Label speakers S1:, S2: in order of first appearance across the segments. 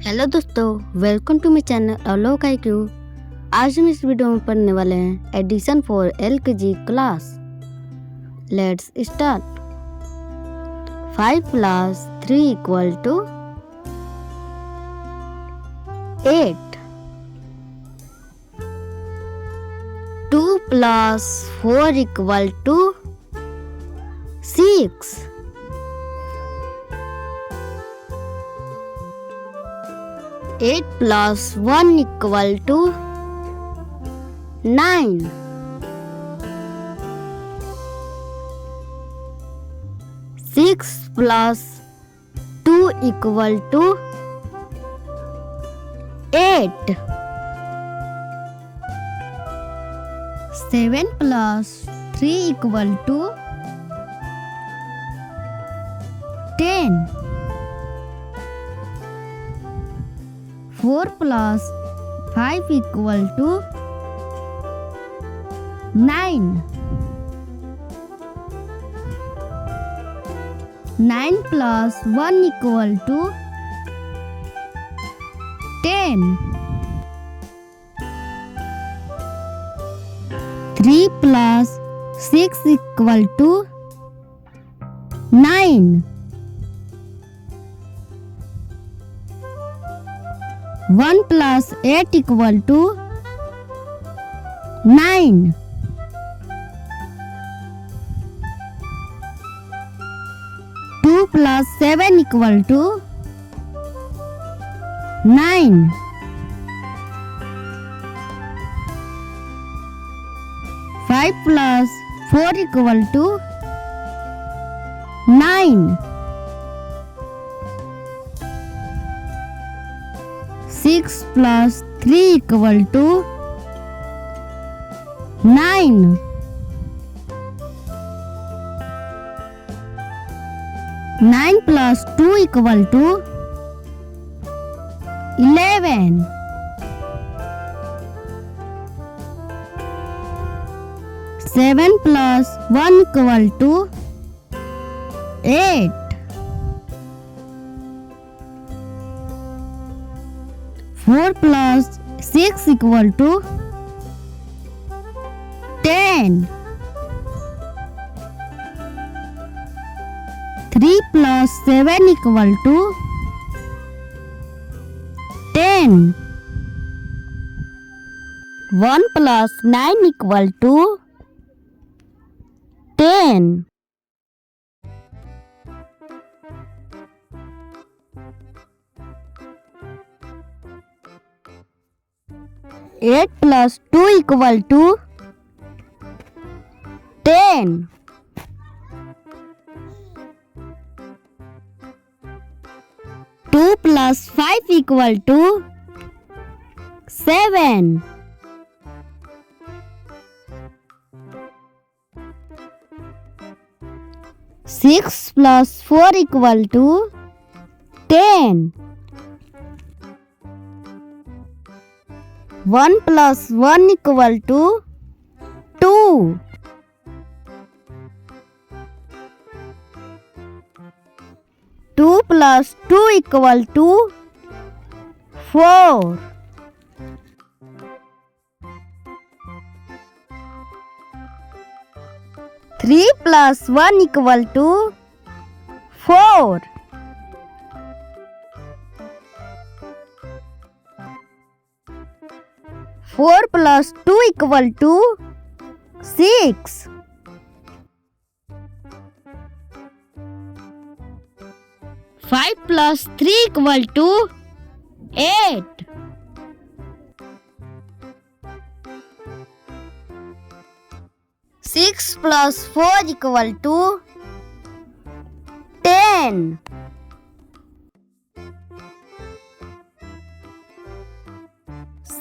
S1: Hello दोस्तों, welcome to my channel AlokIQ। आज हम इस वीडियो में पढ़ने वाले हैं addition for LKG class. Let's start. 5 + 3 = 8। 2 + 4 = 6। 8 + 1 = 9. 6 + 2 = 8. 7 + 3 = 10. 4 + 5 = 9. 9 + 1 = 10. 3 + 6 = 9. 1 + 8 = 9. 2 + 7 = 9. 5 + 4 = 9. 6 + 3 = 9. 9 + 2 = 11. 7 + 1 = 8. 4 + 6 = 10. 3 + 7 = 10. 1 + 9 = 10. 8 + 2 = 10. 2 + 5 = 7. 6 + 4 = 10. 1 + 1 = 2. 2 + 2 = 4. 3 + 1 = 4. 4 + 2 = 6. 5 + 3 = 8. 6 + 4 = 10.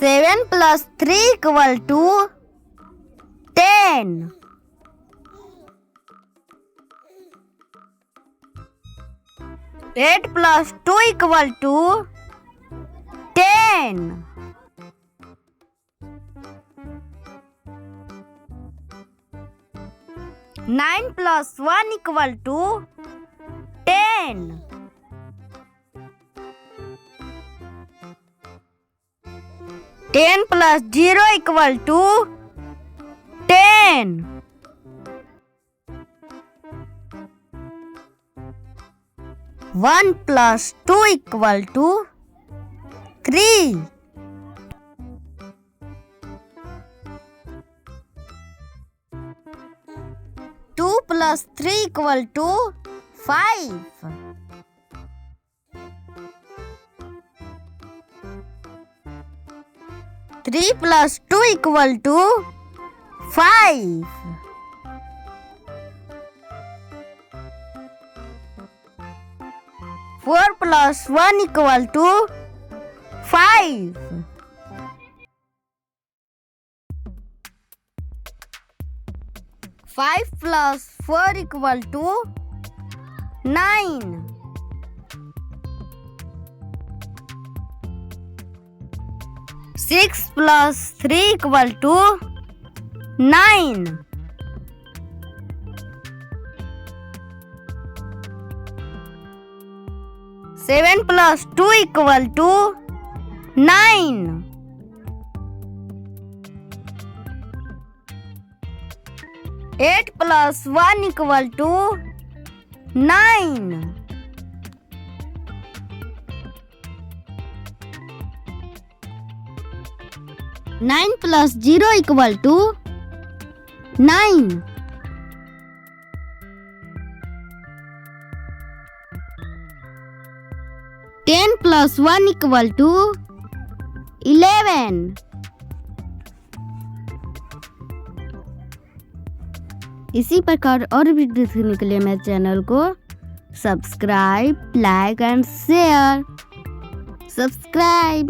S1: 7 + 3 = 10. 8 + 2 = 10. 9 + 1 = 10. 10 plus 0 equal to 10. 1 plus 2 equal to 3. 2 plus 3 equal to 5. 3 plus 2 equal to 5. 4 plus 1 equal to 5. 5 plus 4 equal to 9. 6 plus 3 equal to 9. 7 plus 2 equal to 9. 8 plus 1 equal to 9. 9 plus 0 equal to 9. 10 plus 1 equal to 11. इसी प्रकार और video देखने के लिए मेरे channel को subscribe, like and share. Subscribe.